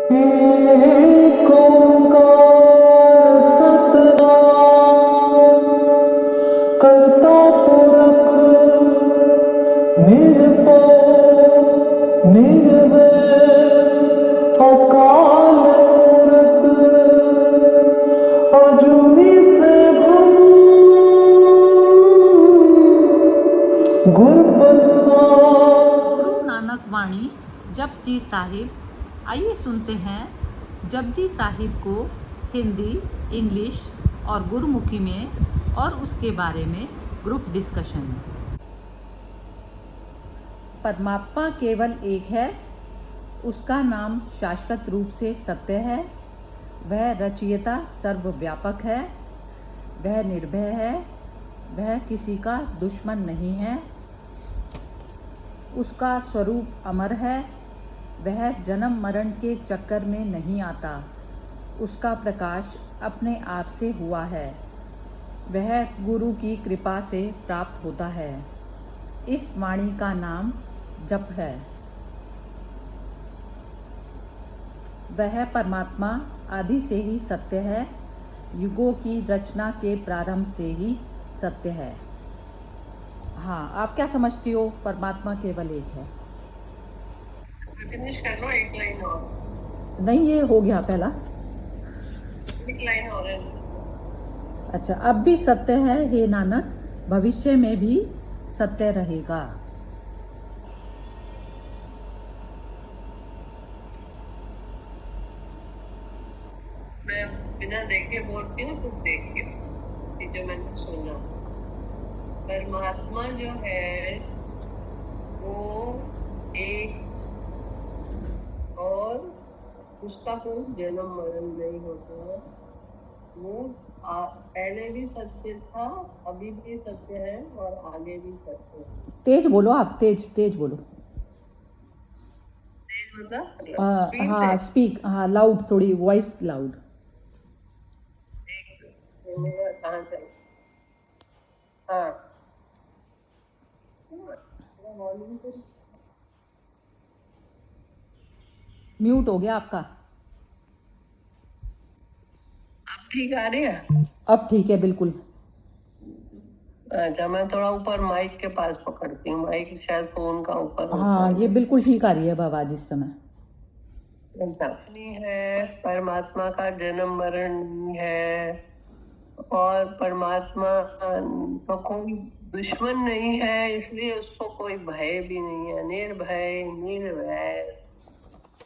एक ओंकार सतनाम करता पुरख निर्भय निर्वैर अकाल मूरत अजूनी सैभम गुर प्रसाद। गुरु नानक वाणी जपजी साहिब। आइए सुनते हैं जपजी साहिब को हिंदी, इंग्लिश और गुरमुखी में और उसके बारे में ग्रुप डिस्कशन। परमात्मा केवल एक है, उसका नाम शाश्वत रूप से सत्य है। वह रचयिता सर्वव्यापक है, वह निर्भय है, वह किसी का दुश्मन नहीं है। उसका स्वरूप अमर है, वह जन्म मरण के चक्कर में नहीं आता। उसका प्रकाश अपने आप से हुआ है, वह गुरु की कृपा से प्राप्त होता है। इस वाणी का नाम जप है। वह परमात्मा आदि से ही सत्य है, युगों की रचना के प्रारंभ से ही सत्य है। हाँ, आप क्या समझती हो? परमात्मा केवल एक है। फिनिश कर लो, एक लाइन और। नहीं, ये हो गया पहला। एक लाइन और है। अच्छा, अब भी सत्य है हे नानक, भविष्य में भी सत्य रहेगा। मैं बिना देखे बोलती हूँ, तुम देख के ये जो मैंने सुना। परमात्मा जो है वो एक, और उसका कोई जन्म मरण नहीं होता। वो पहले भी सत्य था, अभी भी सत्य है और आगे भी सत्य है। तेज बोलो, आप तेज बोलो। तेज मतलब स्पीड हाँ, से। स्पीक, हाँ, लाउड, थोड़ी वॉइस लाउड। मेरा कहाँ चल? हाँ, वॉल्यूम तो म्यूट हो गया आपका। अब ठीक आ रही है? अब ठीक है, बिल्कुल। अच्छा, मैं थोड़ा ऊपर माइक के पास पकड़ती हूँ, माइक शायद फोन का ऊपर होता हाँ, है। ये बिल्कुल ठीक आ रही है आवाज इस समय। नहीं है, परमात्मा का जन्म मरण नहीं है, और परमात्मा का कोई दुश्मन नहीं है, इसलिए उसको कोई भय भी नहीं है। निर्भय निर्वैर,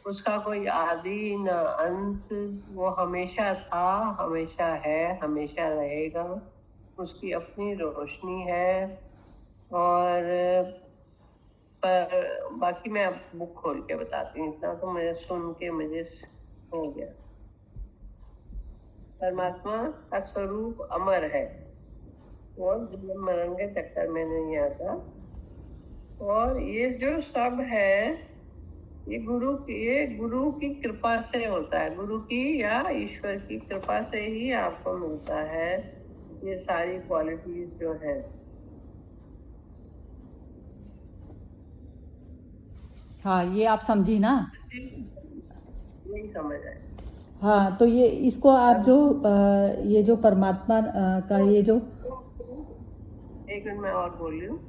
उसका कोई आदि न अंत। वो हमेशा था, हमेशा है, हमेशा रहेगा। उसकी अपनी रोशनी है। और पर बाकी मैं अब बुक खोल के बताती हूँ, इतना तो मुझे सुन के मुझे हो गया। परमात्मा का स्वरूप अमर है, वो जन्म मरण के चक्कर में नहीं आता। और ये जो सब है, ये गुरु की कृपा से होता है। गुरु की या ईश्वर की कृपा से ही आपको मिलता है ये सारी क्वालिटीज जो है। हाँ, ये आप समझी ना? यही समझ आए। हाँ, तो ये इसको आप जो ये जो परमात्मा का ये जो एक मिनट मैं और बोल रही हूँ।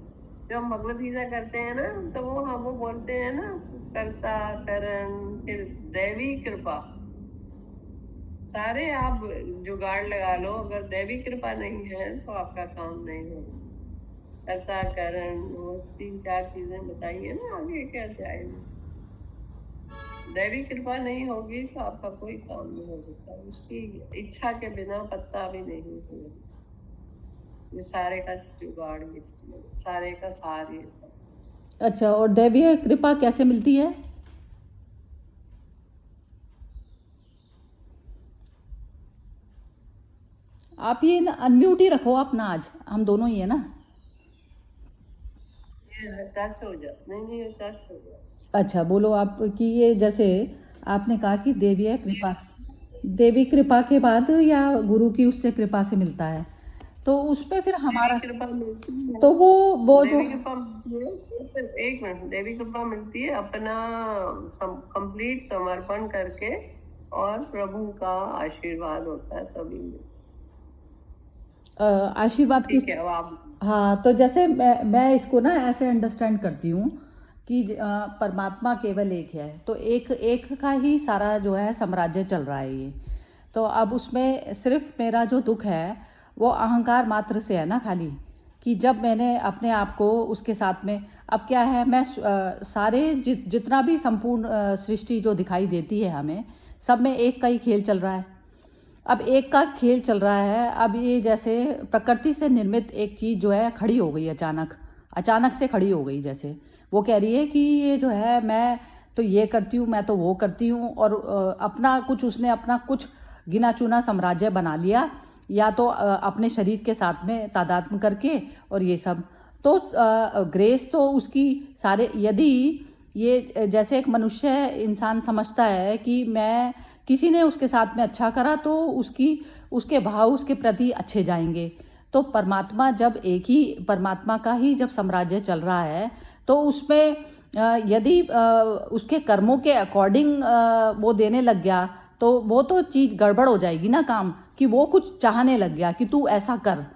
जब हम भगवत गीता करते हैं ना, तो वो बोलते हैं ना, कर्ता करण फिर दैवी कृपा। सारे आप जुगाड़ लगा लो, अगर दैवी कृपा नहीं है तो आपका काम नहीं होगा। कर्ता करण, वो 3-4 चीजें बताई है ना आगे के अध्याय में। दैवी कृपा नहीं होगी तो आपका कोई काम नहीं हो सकता। उसकी इच्छा के बिना पत्ता भी नहीं होगा। ये सारे का जुगाड़, सारे का सार ये था। अच्छा, और दैवीय कृपा कैसे मिलती है? आप ये अनम्यूट ही रखो अपना, आज हम दोनों ही है ना। ये टच हो जा, नहीं टच हो जा। अच्छा, बोलो आप कि ये जैसे आपने कहा कि देवी कृपा के बाद या गुरु की उससे कृपा से मिलता है, तो उसमें फिर हमारा देवी कृपा मिलती है। तो वो जो देवी कृपा मिलती है, एक मिनट, देवी कृपा मिलती है अपना कंप्लीट समर्पण करके, और प्रभु का आशीर्वाद होता है तभी मिलता आशीर्वाद है। किस ठीक है, अब आप हाँ, तो जैसे मैं इसको ना ऐसे अंडरस्टैंड करती हूँ कि परमात्मा केवल एक है, तो एक एक का ही सारा जो है साम्राज्य चल रहा है ये। तो अब उसमें सिर्फ मेरा जो दुख है वो अहंकार मात्र से है ना, खाली कि जब मैंने अपने आप को उसके साथ में, अब क्या है, मैं सारे जितना भी संपूर्ण सृष्टि जो दिखाई देती है हमें, सब में एक का ही खेल चल रहा है। अब एक का खेल चल रहा है। अब ये जैसे प्रकृति से निर्मित एक चीज़ जो है खड़ी हो गई, अचानक अचानक से खड़ी हो गई। जैसे वो कह रही है कि ये जो है, मैं तो ये करती हूँ, मैं तो वो करती हूँ, और अपना कुछ, उसने अपना कुछ गिना चुना साम्राज्य बना लिया, या तो अपने शरीर के साथ में तादात्म्य करके, और ये सब। तो ग्रेस तो उसकी सारे, यदि ये जैसे एक मनुष्य इंसान समझता है कि मैं, किसी ने उसके साथ में अच्छा करा तो उसके भाव उसके प्रति अच्छे जाएंगे। तो परमात्मा, जब एक ही परमात्मा का ही जब साम्राज्य चल रहा है, तो उसमें यदि उसके कर्मों के अकॉर्डिंग वो देने लग गया, तो वो तो चीज़ गड़बड़ हो जाएगी ना, काम कि वो कुछ चाहने लग गया कि तू ऐसा कर,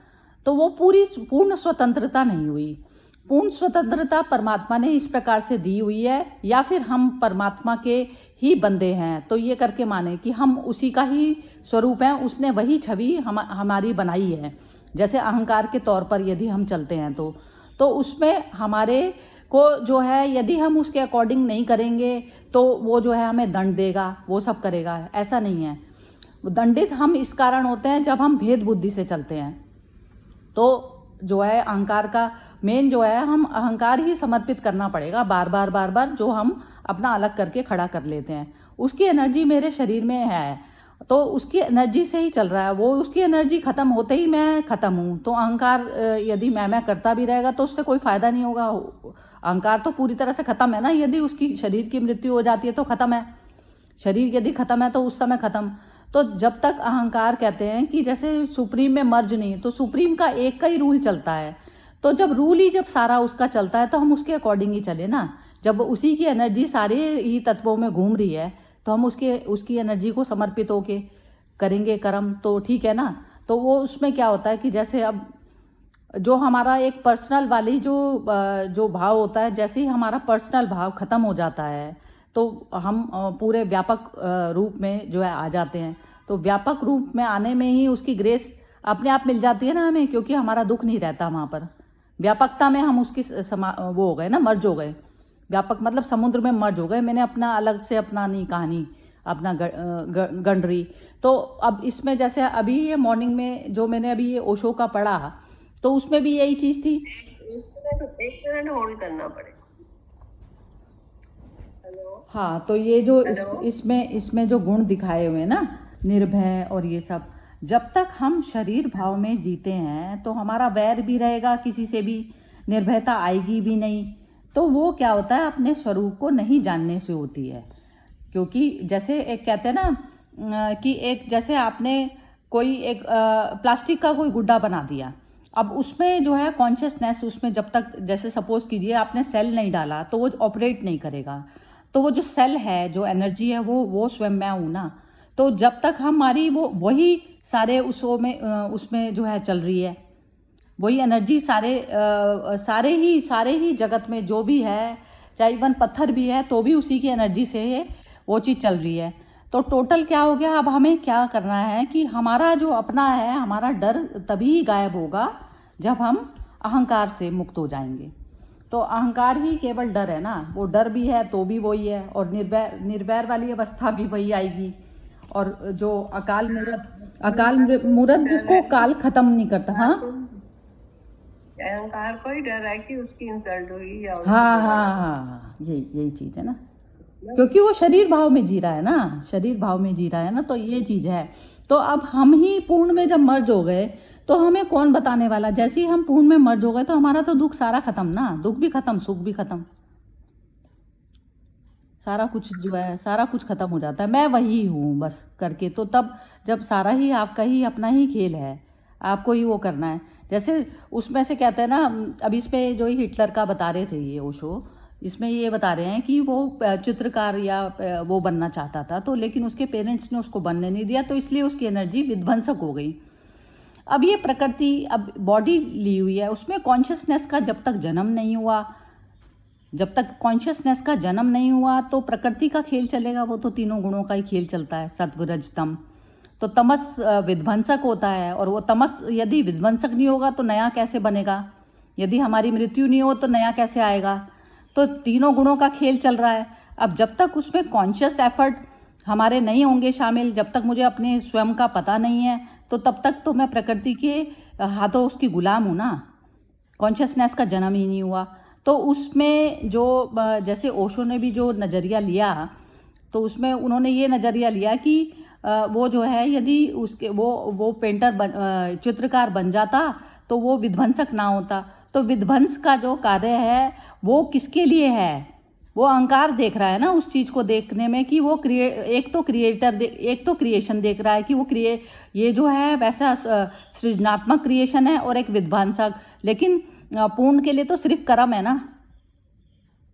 तो वो पूर्ण स्वतंत्रता नहीं हुई। पूर्ण स्वतंत्रता परमात्मा ने इस प्रकार से दी हुई है, या फिर हम परमात्मा के ही बंदे हैं, तो ये करके माने कि हम उसी का ही स्वरूप हैं, उसने वही छवि हमारी बनाई है। जैसे अहंकार के तौर पर यदि हम चलते हैं तो उसमें हमारे को जो है, यदि हम उसके अकॉर्डिंग नहीं करेंगे तो वो जो है हमें दंड देगा, वो सब करेगा। ऐसा नहीं है। दंडित हम इस कारण होते हैं जब हम भेद बुद्धि से चलते हैं। तो जो है अहंकार का मेन जो है, हम अहंकार ही समर्पित करना पड़ेगा बार बार बार बार, जो हम अपना अलग करके खड़ा कर लेते हैं। उसकी एनर्जी मेरे शरीर में है, तो उसकी एनर्जी से ही चल रहा है वो। उसकी एनर्जी ख़त्म होते ही मैं ख़त्म हूँ। तो अहंकार यदि मैं करता भी रहेगा तो उससे कोई फ़ायदा नहीं होगा। अहंकार तो पूरी तरह से ख़त्म है ना। यदि उसकी शरीर की मृत्यु हो जाती है तो ख़त्म है। शरीर यदि ख़त्म है तो उस समय ख़त्म। तो जब तक अहंकार, कहते हैं कि जैसे सुप्रीम में मर्ज नहीं, तो सुप्रीम का एक का ही रूल चलता है। तो जब रूल ही जब सारा उसका चलता है तो हम उसके अकॉर्डिंग ही चले ना। जब उसी की एनर्जी सारे ही तत्वों में घूम रही है तो हम उसकी एनर्जी को समर्पित होके करेंगे कर्म, तो ठीक है ना। तो वो उसमें क्या होता है कि जैसे अब जो हमारा एक पर्सनल वाली जो भाव होता है, जैसे ही हमारा पर्सनल भाव ख़त्म हो जाता है तो हम पूरे व्यापक रूप में जो है आ जाते हैं। तो व्यापक रूप में आने में ही उसकी ग्रेस अपने आप मिल जाती है ना हमें, क्योंकि हमारा दुख नहीं रहता वहाँ पर। व्यापकता में हम उसकी वो हो गए ना, मर्ज हो गए। व्यापक मतलब समुद्र में मर्ज हो गए। मैंने अपना अलग से अपना नहीं कहानी, अपना गंडरी। तो अब इसमें जैसे अभी ये मॉर्निंग में जो मैंने अभी ये ओशो का पढ़ा, तो उसमें भी यही चीज़ थी। एक मिनट होल्ड करना पड़ेगा। हेलो। हाँ, तो ये जो हेलो। इसमें जो गुण दिखाए हुए हैं ना, निर्भय और ये सब, जब तक हम शरीर भाव में जीते हैं तो हमारा वैर भी रहेगा किसी से भी, निर्भयता आएगी भी नहीं। तो वो क्या होता है, अपने स्वरूप को नहीं जानने से होती है। क्योंकि जैसे एक कहते हैं ना कि एक जैसे आपने कोई एक प्लास्टिक का कोई गुड्डा बना दिया। अब उसमें जो है कॉन्शियसनेस, उसमें जब तक, जैसे सपोज कीजिए आपने सेल नहीं डाला तो वो ऑपरेट नहीं करेगा। तो वो जो सेल है, जो एनर्जी है, वो स्वयं मैं हूँ ना। तो जब तक हमारी वो वही सारे उसमें जो है चल रही है, वही एनर्जी सारे ही जगत में जो भी है, चाहे इवन पत्थर भी है तो भी उसी की एनर्जी से वो चीज़ चल रही है। तो टोटल क्या हो गया, अब हमें क्या करना है कि हमारा जो अपना है, हमारा डर तभी गायब होगा जब हम अहंकार से मुक्त हो जाएंगे। तो अहंकार ही केवल डर है ना, वो डर भी है तो भी वही है, और निर्वैर वाली अवस्था भी वही आएगी। और जो अकाल मूरत जिसको काल खत्म नहीं करता। हाँ अहंकार को ही डर है कि उसकी इंसल्ट हुई या उसको हाँ बुरा हाँ लगा। हाँ, यही चीज़ है ना। क्योंकि वो शरीर भाव में जी रहा है ना, शरीर भाव में जी रहा है ना, तो ये चीज़ है। तो अब हम ही पूर्ण में जब मर्ज हो गए तो हमें कौन बताने वाला। जैसे ही हम पूर्ण में मर्ज हो गए तो हमारा तो दुख सारा खत्म ना, दुख भी खत्म, सुख भी खत्म, सारा कुछ जो है, सारा कुछ खत्म हो जाता है। मैं वही हूँ बस करके। तो तब जब सारा ही आपका ही अपना ही खेल है, आपको ही वो करना है। जैसे उसमें से कहते हैं ना, अब इसमें जो हिटलर का बता रहे थे ये ओशो, इसमें ये बता रहे हैं कि वो चित्रकार या वो बनना चाहता था, तो लेकिन उसके पेरेंट्स ने उसको बनने नहीं दिया, तो इसलिए उसकी एनर्जी विध्वंसक हो गई। अब ये प्रकृति, अब बॉडी ली हुई है, उसमें कॉन्शियसनेस का जब तक जन्म नहीं हुआ, जब तक कॉन्शियसनेस का जन्म नहीं हुआ तो प्रकृति का खेल चलेगा। वो तो तीनों गुणों का ही खेल चलता है, सत्व रज तम। तो तमस विध्वंसक होता है, और वो तमस यदि विध्वंसक नहीं होगा तो नया कैसे बनेगा? यदि हमारी मृत्यु नहीं हो तो नया कैसे आएगा? तो तीनों गुणों का खेल चल रहा है। अब जब तक उसमें कॉन्शियस एफर्ट हमारे नहीं होंगे शामिल, जब तक मुझे अपने स्वयं का पता नहीं है, तो तब तक तो मैं प्रकृति के हाथों उसकी गुलाम हूँ ना। कॉन्शियसनेस का जन्म ही नहीं हुआ। तो उसमें जो जैसे ओशो ने भी जो नज़रिया लिया, तो उसमें उन्होंने ये नज़रिया लिया कि वो जो है, यदि उसके वो पेंटर चित्रकार बन जाता तो वो विध्वंसक ना होता। तो विध्वंस का जो कार्य है वो किसके लिए है? वो अहंकार देख रहा है ना उस चीज़ को देखने में कि वो एक तो क्रिएशन देख रहा है कि वो ये जो है वैसा सृजनात्मक क्रिएशन है, और एक विध्वंसक। लेकिन पूर्ण के लिए तो सिर्फ कर्म है ना,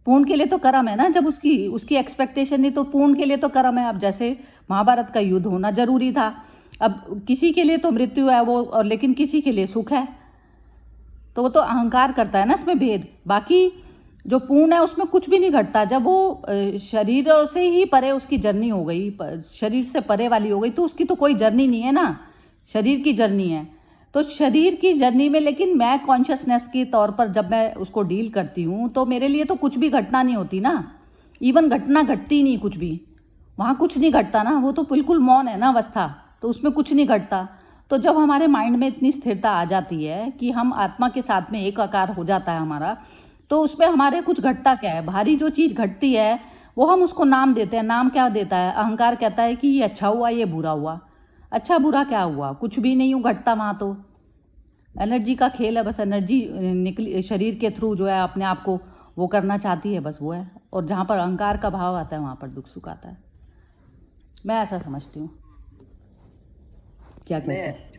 पूर्ण के लिए तो कर्म है ना। जब उसकी एक्सपेक्टेशन नहीं, तो पूर्ण के लिए तो कर्म है। अब जैसे महाभारत का युद्ध होना जरूरी था, अब किसी के लिए तो मृत्यु है वो, और लेकिन किसी के लिए सुख है, तो वो तो अहंकार करता है ना इसमें भेद। बाकी जो पूर्ण है उसमें कुछ भी नहीं घटता। जब वो शरीर से ही परे उसकी जर्नी हो गई, शरीर से परे वाली हो गई, तो उसकी तो कोई जर्नी नहीं है ना, शरीर की जर्नी है। तो शरीर की जर्नी में लेकिन मैं कॉन्शियसनेस के तौर पर जब मैं उसको डील करती हूँ, तो मेरे लिए तो कुछ भी घटना नहीं होती ना। इवन घटना घटती नहीं, कुछ भी वहाँ कुछ नहीं घटता ना, वो तो बिल्कुल मौन है ना अवस्था, तो उसमें कुछ नहीं घटता। तो जब हमारे माइंड में इतनी स्थिरता आ जाती है कि हम आत्मा के साथ में एक आकार हो जाता है हमारा, तो उसमें हमारे कुछ घटता क्या है? भारी जो चीज़ घटती है वो हम उसको नाम देते हैं। नाम क्या देता है? अहंकार कहता है कि ये अच्छा हुआ, ये बुरा हुआ। अच्छा बुरा क्या हुआ? कुछ भी नहीं घटता वहाँ, तो एनर्जी का खेल है। बस एनर्जी निकली शरीर के थ्रू जो है अपने आप को वो करना चाहती है, बस वो है। और जहाँ पर अहंकार का भाव आता है वहाँ पर दुख सुख आता है। मैं ऐसा समझती हूँ। क्या कहते हैं?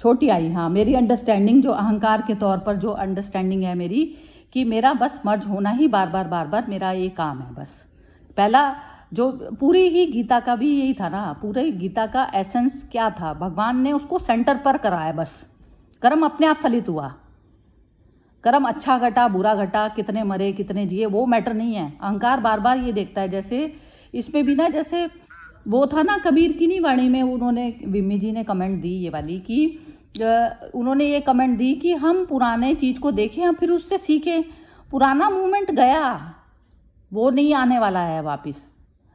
छोटी आई, हाँ। मेरी अंडरस्टैंडिंग जो अहंकार के तौर पर जो अंडरस्टैंडिंग है मेरी, कि मेरा बस मर्ज होना ही बार बार मेरा ये काम है। बस पहला जो पूरी ही गीता का भी यही था ना, पूरी गीता का एसेंस क्या था? भगवान ने उसको सेंटर पर करा है। बस कर्म अपने आप फलित हुआ। कर्म अच्छा घटा, बुरा घटा, कितने मरे कितने जिए, वो मैटर नहीं है। अहंकार बार बार ये देखता है। जैसे इसमें भी ना, जैसे वो था ना कबीर की नहीं वाणी में, उन्होंने विम्मी जी ने कमेंट दी ये वाली, कि उन्होंने ये कमेंट दी कि हम पुराने चीज़ को देखें, हम फिर उससे सीखें। पुराना मूवमेंट गया, वो नहीं आने वाला है वापस।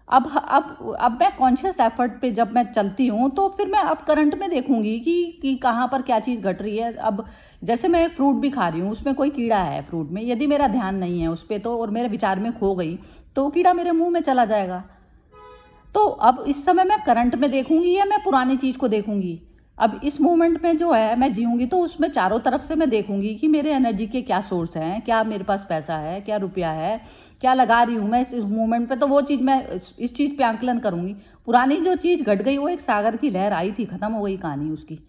अब मैं कॉन्शियस एफर्ट पे जब मैं चलती हूँ, तो फिर मैं अब करंट में देखूंगी कि कहाँ पर क्या चीज़ घट रही है। अब जैसे मैं फ्रूट भी खा रही हूँ, उसमें कोई कीड़ा है फ्रूट में, यदि मेरा ध्यान नहीं है उस पर, तो और मेरे विचार में खो गई, तो वो कीड़ा मेरे मुंह में चला जाएगा। तो अब इस समय मैं करंट में देखूंगी या मैं पुरानी चीज़ को देखूंगी? अब इस मोमेंट में जो है मैं जीऊंगी, तो उसमें चारों तरफ से मैं देखूंगी कि मेरे एनर्जी के क्या सोर्स हैं, क्या मेरे पास पैसा है, क्या रुपया है, क्या लगा रही हूँ मैं इस मोमेंट पे। तो वो चीज़ मैं इस चीज़ पे आंकलन करूंगी। पुरानी जो चीज़ घट गई, वो एक सागर की लहर आई थी, खत्म हो गई कहानी उसकी।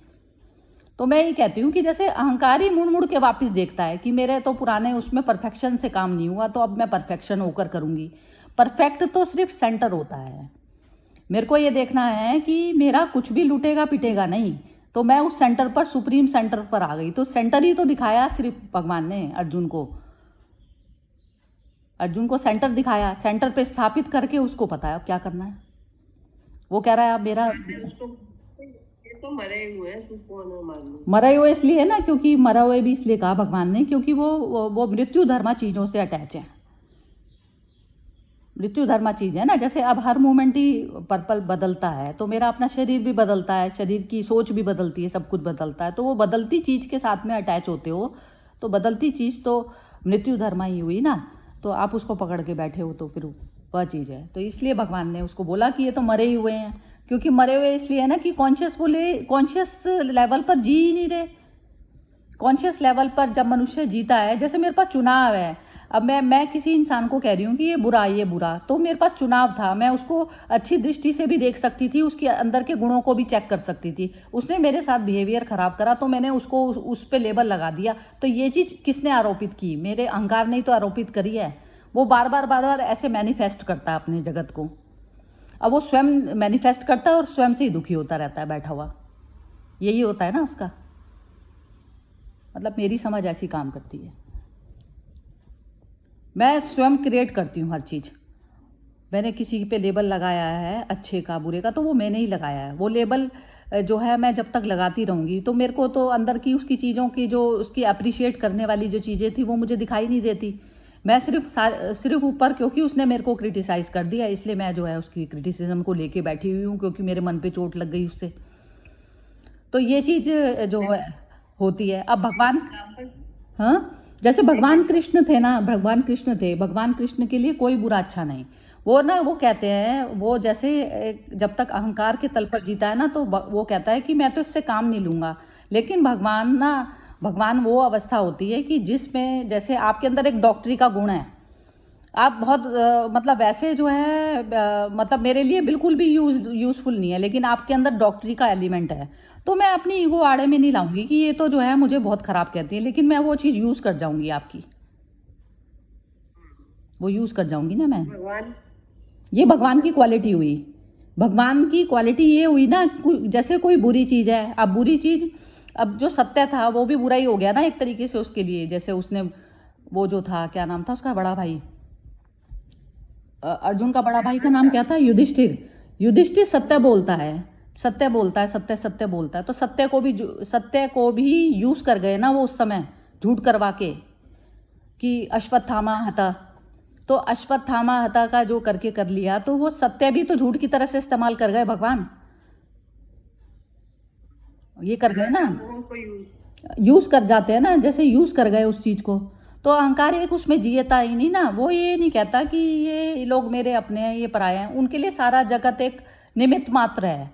तो मैं ये कहती हूँ कि जैसे अहंकार ही मुड़ मुड़ के वापस देखता है कि मेरे तो पुराने उसमें परफेक्शन से काम नहीं हुआ, तो अब मैं परफेक्शन होकर करूँगी। परफेक्ट तो सिर्फ सेंटर होता है। मेरे को ये देखना है कि मेरा कुछ भी लूटेगा पिटेगा नहीं, तो मैं उस सेंटर पर, सुप्रीम सेंटर पर आ गई। तो सेंटर ही तो दिखाया सिर्फ भगवान ने अर्जुन को सेंटर दिखाया। सेंटर पे स्थापित करके उसको पता है अब क्या करना है। वो कह रहा है अब मेरा तो मरे हुए इसलिए ना, क्योंकि मरा हुए भी इसलिए कहा भगवान ने, क्योंकि वो मृत्यु धर्मा चीज़ों से अटैच है। मृत्यु धर्मा चीज़ है ना। जैसे अब हर मोमेंट ही पर्पल बदलता है, तो मेरा अपना शरीर भी बदलता है, शरीर की सोच भी बदलती है, सब कुछ बदलता है। तो वो बदलती चीज़ के साथ में अटैच होते हो, तो बदलती चीज़ तो मृत्यु धर्मा ही हुई ना। तो आप उसको पकड़ के बैठे हो, तो फिर वह चीज़ है। तो इसलिए भगवान ने उसको बोला कि ये तो मरे ही हुए हैं। क्योंकि मरे हुए इसलिए है ना कि कॉन्शियस लेवल पर जी ही नहीं रहे। कॉन्शियस लेवल पर जब मनुष्य जीता है, जैसे मेरे पास चुनाव है, अब मैं किसी इंसान को कह रही हूँ कि ये बुरा, तो मेरे पास चुनाव था, मैं उसको अच्छी दृष्टि से भी देख सकती थी, उसके अंदर के गुणों को भी चेक कर सकती थी। उसने मेरे साथ बिहेवियर ख़राब करा तो मैंने उसको उस पे लेबल लगा दिया। तो ये चीज़ किसने आरोपित की? मेरे अहंकार ने ही तो आरोपित करी है। वो बार बार ऐसे मैनिफेस्ट करता है अपने जगत को। अब वो स्वयं मैनिफेस्ट करता है और स्वयं से ही दुखी होता रहता है बैठा हुआ। यही होता है ना उसका। मतलब मेरी समझ ऐसी काम करती है। मैं स्वयं क्रिएट करती हूँ हर चीज़। मैंने किसी पे लेबल लगाया है अच्छे का बुरे का, तो वो मैंने ही लगाया है। वो लेबल जो है मैं जब तक लगाती रहूँगी तो मेरे को तो अंदर की उसकी चीज़ों की जो उसकी अप्रिशिएट करने वाली जो चीज़ें थी वो मुझे दिखाई नहीं देती। मैं सिर्फ ऊपर, क्योंकि उसने मेरे को क्रिटिसाइज़ कर दिया इसलिए मैं जो है उसकी क्रिटिसिज्म को लेके बैठी हुई हूँ, क्योंकि मेरे मन पे चोट लग गई उससे। तो ये चीज़ जो है होती है। अब भगवान, हाँ, जैसे भगवान कृष्ण थे ना, भगवान कृष्ण के लिए कोई बुरा अच्छा नहीं। वो ना वो कहते हैं, वो जैसे जब तक अहंकार के तल पर जीता है ना तो वो कहता है कि मैं तो इससे काम नहीं लूँगा। लेकिन भगवान वो अवस्था होती है कि जिसमें जैसे आपके अंदर एक डॉक्टरी का गुण है। आप बहुत मतलब वैसे जो है मतलब मेरे लिए बिल्कुल भी यूज़फुल नहीं है, लेकिन आपके अंदर डॉक्टरी का एलिमेंट है। तो मैं अपनी ईगो आड़े में नहीं लाऊंगी कि ये तो जो है मुझे बहुत ख़राब कहती है, लेकिन मैं वो चीज़ यूज़ कर जाऊंगी आपकी, वो यूज़ कर जाऊंगी ना मैं। भगवान ये भगवान की क्वालिटी हुई। भगवान की क्वालिटी ये हुई ना, जैसे कोई बुरी चीज़ है, अब बुरी चीज़, अब जो सत्य था वो भी बुरा ही हो गया ना एक तरीके से उसके लिए। जैसे उसने वो जो था, क्या नाम था उसका, बड़ा भाई, अर्जुन का बड़ा भाई का नाम क्या था? युधिष्ठिर। युधिष्ठिर सत्य बोलता है, सत्य बोलता है, सत्य सत्य बोलता है। तो सत्य को भी यूज कर गए ना वो उस समय, झूठ करवा के, कि अश्वत्थामा हता। तो अश्वत्थामा हता का जो करके कर लिया, तो वो सत्य भी तो झूठ की तरह से इस्तेमाल कर गए भगवान। ये कर गए ना, को यूज यूज कर जाते हैं ना, जैसे यूज कर गए उस चीज को। तो अहंकार एक उसमें जियता ही नहीं ना। वो ये नहीं कहता कि ये लोग मेरे अपने हैं, ये पराये हैं। उनके लिए सारा जगत एक निमित्त मात्र है।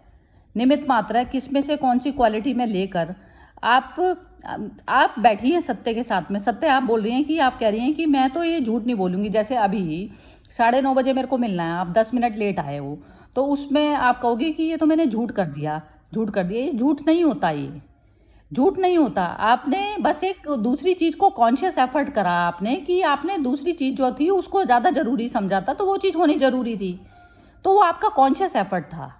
निमित्त मात्र है, किस में से कौन सी क्वालिटी में लेकर आप बैठी हैं सत्य के साथ में। सत्य आप बोल रही हैं कि आप कह रही हैं कि मैं तो ये झूठ नहीं बोलूँगी। जैसे अभी 9:30 बजे मेरे को मिलना है, आप 10 मिनट लेट आए हो, तो उसमें आप कहोगे कि ये तो मैंने झूठ कर दिया, झूठ कर दिया। ये झूठ नहीं होता, ये झूठ नहीं होता। आपने बस एक दूसरी चीज़ को कॉन्शियस एफर्ट करा आपने, कि आपने दूसरी चीज़ जो थी उसको ज़्यादा ज़रूरी समझा था, तो वो चीज़ होनी ज़रूरी थी। तो वो आपका कॉन्शियस एफर्ट था।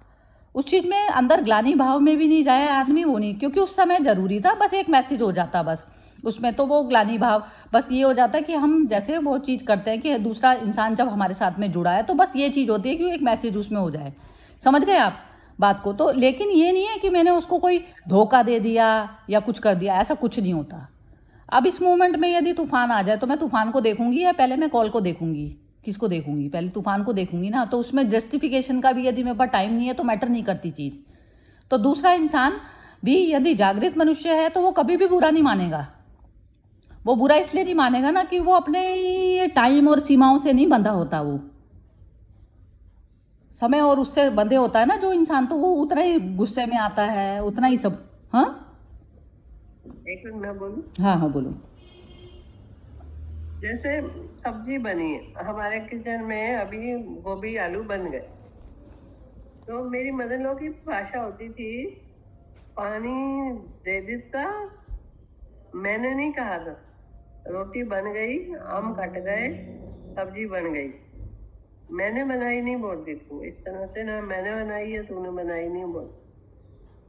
उस चीज़ में अंदर ग्लानि भाव में भी नहीं जाए आदमी, वो नहीं, क्योंकि उस समय ज़रूरी था, बस एक मैसेज हो जाता बस उसमें। तो वो ग्लानि भाव बस ये हो जाता है कि हम जैसे वो चीज़ करते हैं कि दूसरा इंसान जब हमारे साथ में जुड़ा है, तो बस ये चीज़ होती है कि एक मैसेज उसमें हो जाए। समझ गए आप बात को? तो लेकिन ये नहीं है कि मैंने उसको कोई धोखा दे दिया या कुछ कर दिया, ऐसा कुछ नहीं होता। अब इस मोमेंट में यदि तूफान आ जाए तो मैं तूफान को देखूंगी या पहले मैं कॉल को देखूंगी? किसको देखूंगी? पहले तूफान को देखूंगी ना। तो उसमें जस्टिफिकेशन का भी यदि मेरे पास टाइम नहीं है तो मैटर नहीं करती चीज़। तो दूसरा इंसान भी यदि जागृत मनुष्य है तो वो कभी भी बुरा नहीं मानेगा। वो बुरा इसलिए नहीं मानेगा ना कि वो अपने टाइम और सीमाओं से नहीं बंधा होता। वो समय और उससे बंधे होता है ना जो इंसान, तो वो उतना ही गुस्से में आता है, उतना ही सब। हाँ, एक मिनट मैं बोलूं। हाँ हाँ बोलो। जैसे सब्जी बनी हमारे किचन में, अभी गोभी आलू बन गए, तो मेरी मदर इन लॉ की भाषा होती थी, पानी दे देता, मैंने नहीं कहा था। रोटी बन गई, आम कट गए, सब्जी बन गई, मैंने बनाई नहीं बोलती तू। इस तरह से ना मैंने बनाई है तूने बनाई नहीं बोल।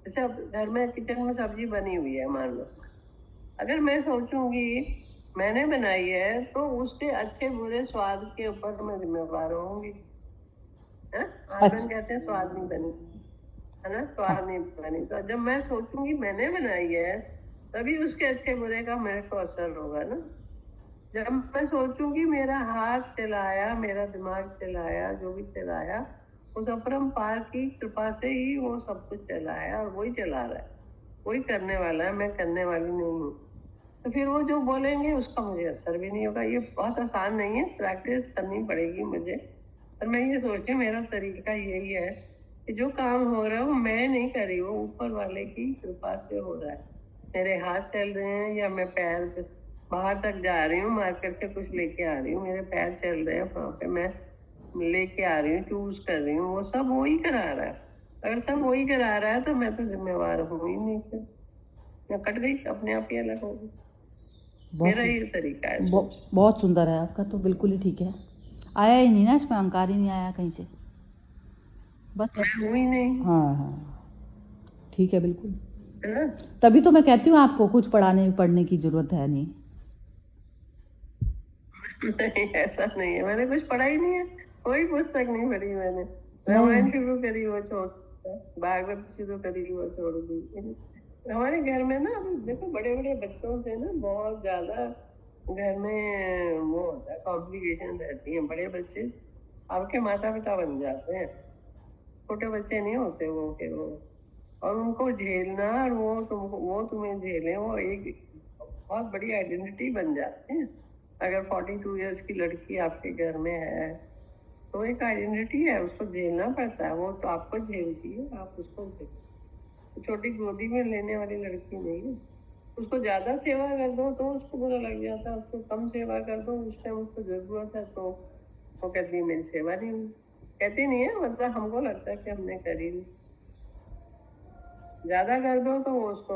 जैसे अब घर में किचन में सब्जी बनी हुई है, मान लो, अगर मैं सोचूंगी मैंने बनाई है तो उसके अच्छे बुरे स्वाद के ऊपर मैं जिम्मेवार होंगी। हस्बैंड कहते हैं स्वाद नहीं बनी, है ना, स्वाद नहीं बनी। तो जब मैं सोचूंगी मैंने बनाई है तभी उसके अच्छे बुरे का मेरे को असर होगा ना। जब मैं सोचूंगी मेरा हाथ चलाया, मेरा दिमाग चलाया, जो भी चलाया, उस अपरंपार की कृपा से ही वो सब कुछ चलाया और वही चला रहा है, वही करने वाला है, मैं करने वाली नहीं हूँ। तो फिर वो जो बोलेंगे उसका मुझे असर भी नहीं होगा। ये बहुत आसान नहीं है, प्रैक्टिस करनी पड़ेगी मुझे। और मैं ये सोची मेरा तरीका यही है कि जो काम हो रहा है वो मैं नहीं कर रही, वो ऊपर वाले की कृपा से हो रहा है। मेरे हाथ चल रहे हैं या मैं पैर बाहर तक जा रही हूँ, मार्केट से कुछ लेके आ रही हूँ, मेरे पैर चल रहे हैं वहाँ पे, मैं लेके आ रही हूँ, चूज कर रही हूँ, वो सब वो ही करा रहा है। अगर सब वो ही करा रहा है तो मैं तो जिम्मेवार हूँ ही नहीं, फिर मैं कट गई, अपने आप ही अलग हो गई। बहुत मेरा ये तरीका है सोच। बहुत सुंदर है आपका, तो बिल्कुल ही ठीक है। आया ही नहीं ना इसमें, अहंकार ही नहीं आया कहीं से, बस मैं हूँ ही नहीं, हाँ हाँ, ठीक है बिल्कुल। है ना? तभी तो मैं कहती हूँ आपको कुछ पढ़ने की जरूरत है नहीं। नहीं, ऐसा नहीं है, मैंने कुछ पढ़ा ही नहीं है, कोई पुस्तक नहीं पढ़ी मैंने। रामायण शुरू करी वो छोड़, भागवत शुरू करी वो छोड़ दी। हमारे घर में ना, अभी देखो बड़े बड़े बच्चों से ना बहुत ज्यादा घर में वो होता है, कॉम्प्लिकेशन रहती है। बड़े बच्चे आपके माता पिता बन जाते हैं, छोटे बच्चे नहीं होते वो के वो, और उनको झेलना और वो तुम्हें झेले, वो एक बहुत बड़ी आइडेंटिटी बन जाती है। अगर 42 इयर्स की लड़की आपके घर में है तो एक आइडेंटिटी है, उसको झेलना पड़ता है। वो तो आपको झेलती है, आप उसको झेलते। छोटी गोदी में लेने वाली लड़की नहीं है। उसको ज्यादा सेवा कर दो तो उसको बुरा लग जाता है, उसको कम सेवा कर दो, उस टाइम उसको जरूरत है तो वो कहती है मेरी सेवा नहीं हुई। कहती नहीं है, मतलब हमको लगता है कि हमने करी नहीं। ज्यादा कर दो तो उसको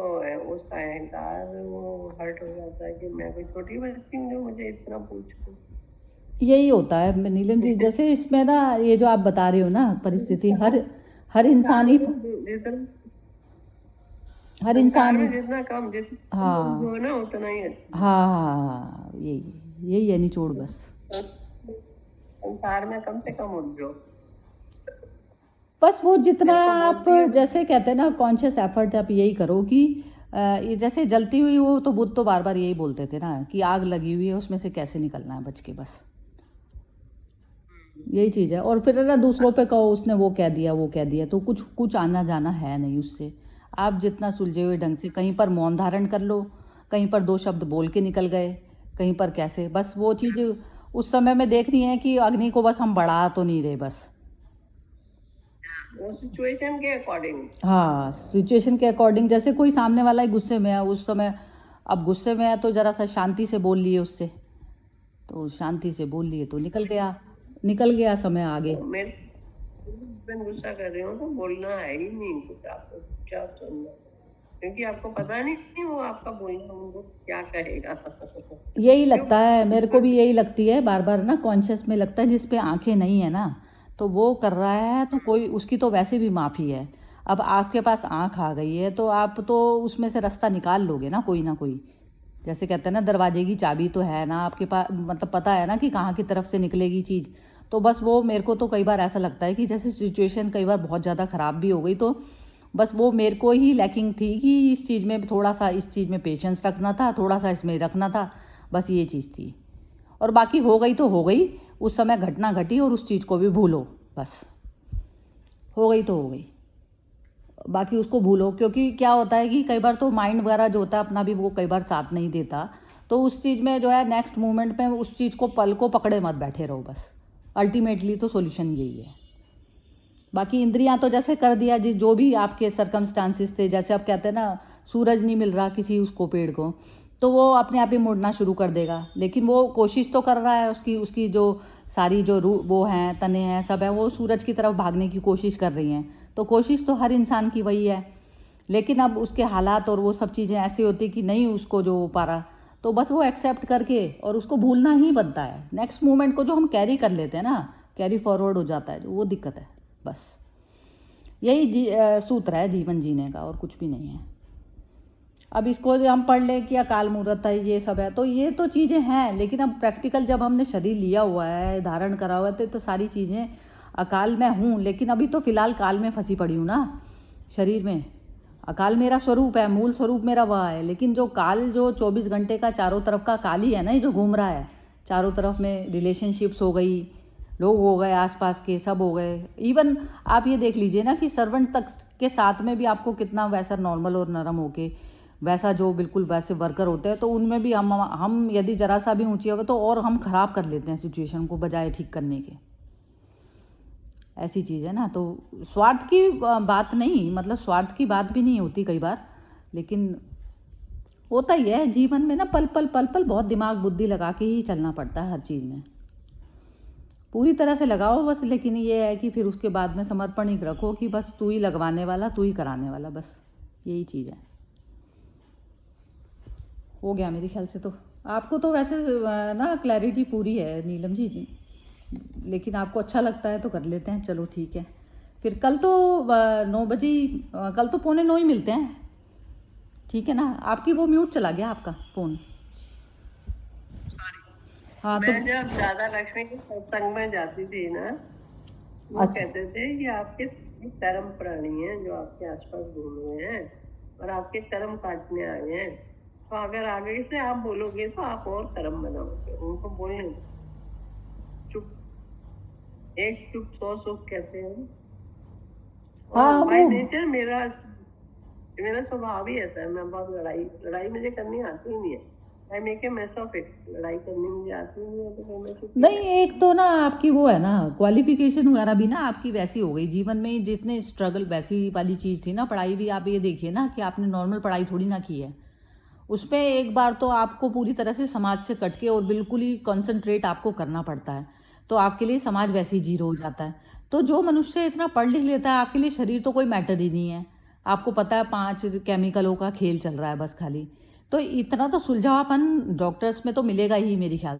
उसका अहंकार वो हर्ट हो जाता है कि मैं कोई छोटी बच्ची हूँ जो मुझे इतना पूछूं। यही होता है नीलम जी, जैसे इसमें ना ये जो आप बता रहे हो ना परिस्थिति, हर इंसान ही जितना हर संसार इंसान ही में जितना कम जितना हाँ हो ना उतना ही अच्छा। हाँ हाँ, यही है निचोड़ बस। संसार में कम से कम उठ जाओ। बस वो जितना मेरे को आप बोलती है जैसे कहते हैं ना कॉन्शियस एफर्ट आप यही करो कि ये जैसे जलती हुई वो तो बुद्ध तो बार बार यही बोलते थे ना कि आग लगी हुई है उसमें से कैसे निकलना है बच के, बस यही चीज़ है। और फिर ना दूसरों पे कहो उसने वो कह दिया वो कह दिया, तो कुछ कुछ आना जाना है नहीं उससे। आप जितना सुलझे हुए ढंग से कहीं पर मौन धारण कर लो, कहीं पर 2 शब्द बोल के निकल गए, कहीं पर कैसे, बस वो चीज़ उस समय में देख रही है कि अग्नि को बस हम बढ़ा तो नहीं रहे बस। वो सिचुएशन के अकॉर्डिंग। हाँ, सिचुएशन के अकॉर्डिंग, जैसे कोई सामने वाला ही गुस्से में है उस समय, अब गुस्से में है तो ज़रा सा शांति से बोल लिए उससे, तो शांति से बोल लिए तो निकल गया समय आगे। मैं गुस्सा कर रही हूँ तो बोलना है ही नहीं कुछ, आपको क्या सुनना, क्योंकि आपको पता नहीं वो आपका बोलना उनको क्या कहेगा। यही लगता है मेरे को भी, यही लगती है बार बार ना, कॉन्शियस में लगता है जिस पे आंखें नहीं है ना तो वो कर रहा है, तो कोई उसकी तो वैसे भी माफ़ी है। अब आपके पास आंख आ गई है तो आप तो उसमें से रास्ता निकाल लोगे ना कोई। जैसे कहते हैं ना दरवाजे की चाबी तो है ना आपके पास, मतलब पता है ना कि कहाँ की तरफ से निकलेगी चीज़। तो बस वो मेरे को तो कई बार ऐसा लगता है कि जैसे सिचुएशन कई बार बहुत ज़्यादा ख़राब भी हो गई तो बस वो मेरे को ही लैकिंग थी कि इस चीज़ में थोड़ा सा, इस चीज़ में पेशेंस रखना था, थोड़ा सा इसमें रखना था, बस ये चीज़ थी। और बाकी हो गई तो हो गई, उस समय घटना घटी और उस चीज़ को भी भूलो, बस हो गई तो हो गई, बाकी उसको भूलो। क्योंकि क्या होता है कि कई बार तो माइंड वगैरह जो होता है अपना भी वो कई बार साथ नहीं देता, तो उस चीज़ में जो है नेक्स्ट मोमेंट में उस चीज़ को पल को पकड़े मत बैठे रहो, बस अल्टीमेटली तो सॉल्यूशन यही है। बाकी इंद्रियां तो जैसे कर दिया जी, जो भी आपके सरकमस्टांसिस थे, जैसे आप कहते हैं ना सूरज नहीं मिल रहा किसी उसको पेड़ को, तो वो अपने आप ही मुड़ना शुरू कर देगा, लेकिन वो कोशिश तो कर रहा है, उसकी उसकी जो सारी जो वो हैं तने हैं सब हैं वो सूरज की तरफ भागने की कोशिश कर रही हैं, तो कोशिश तो हर इंसान की वही है। लेकिन अब उसके हालात और वो सब चीज़ें ऐसी होती कि नहीं उसको जो पा रहा, तो बस वो एक्सेप्ट करके और उसको भूलना ही बनता है। नेक्स्ट मोमेंट को जो हम कैरी कर लेते हैं ना, कैरी फॉरवर्ड हो जाता है, जो वो दिक्कत है। बस यही सूत्र है जीवन जीने का, और कुछ भी नहीं है। अब इसको जो हम पढ़ लें कि अकाल मूर्त है ये सब है, तो ये तो चीज़ें हैं, लेकिन अब प्रैक्टिकल जब हमने शरीर लिया हुआ है, धारण करा हुआ है, तो सारी चीज़ें अकाल में हूँ, लेकिन अभी तो फिलहाल काल में फंसी पड़ी हूँ ना शरीर में। अकाल मेरा स्वरूप है, मूल स्वरूप मेरा वह है, लेकिन जो काल जो 24 घंटे का चारों तरफ का काल ही है ना, ये जो घूम रहा है चारों तरफ में, रिलेशनशिप्स हो गई, लोग हो गए आसपास के, सब हो गए। इवन आप ये देख लीजिए ना कि सर्वेंट तक के साथ में भी आपको कितना वैसा नॉर्मल और नरम होके, वैसा जो बिल्कुल वैसे वर्कर होते हैं, तो उनमें भी हम यदि ज़रा सा भी ऊंची हो तो और हम ख़राब कर लेते हैं सिचुएशन को बजाय ठीक करने के। ऐसी चीज़ है ना, तो स्वार्थ की बात नहीं, मतलब स्वार्थ की बात भी नहीं होती कई बार, लेकिन होता ही है जीवन में ना, पल पल बहुत दिमाग बुद्धि लगा के ही चलना पड़ता है हर चीज़ में। पूरी तरह से लगाओ बस, लेकिन ये है कि फिर उसके बाद में समर्पण ही रखो कि बस तू ही लगवाने वाला, तू ही कराने वाला, बस यही चीज़ है। हो गया मेरे ख्याल से। तो आपको तो वैसे ना क्लैरिटी पूरी है नीलम जी, लेकिन आपको अच्छा लगता है तो कर लेते हैं, चलो ठीक है। फिर कल तो 9 बजे, कल तो 8:45 ही मिलते हैं, ठीक है ना? आपकी वो म्यूट चला गया आपका फ़ोन। हाँ तो मैं जब दादा लक्ष्मी के सत्संग में जाती थी ना, वो अच्छा। कहते थे कि आपके सभी कर्म प्राणी हैं जो आपके आसपास घूम रहे हैं और आपके कर्म काटने आए हैं, तो अगर आगे से आप बोलोगे तो आप और कर्म बनाओगे। उनको बोलने दो। चुप, एक चुप 100 सुख कहते हैं। हाँ और बाय वो नेचर मेरा स्वभाव ही ऐसा है। मैं बहुत लड़ाई मुझे करनी आती ही नहीं है। I make a mess of it. लड़ाई करनी मुझे आती ही नहीं है, तो फिर मैं चुप ही नहीं, रहती एक तो ना आपकी वो है ना, क्वालिफिकेशन वगैरह भी ना आपकी वैसी हो गई जीवन में, जितने स्ट्रगल वैसी वाली चीज़ थी ना। पढ़ाई भी आप ये देखिए ना कि आपने नॉर्मल पढ़ाई थोड़ी ना की है, उसमें एक बार तो आपको पूरी तरह से समाज से कट के और बिल्कुल ही कंसंट्रेट आपको करना पड़ता है, तो आपके लिए समाज वैसे ही जीरो हो जाता है। तो जो मनुष्य इतना पढ़ लिख लेता है, आपके लिए शरीर तो कोई मैटर ही नहीं है। आपको पता है 5 केमिकलों का खेल चल रहा है बस खाली। तो इतना तो सुलझावापन डॉक्टर्स में तो मिलेगा ही मेरे ख्याल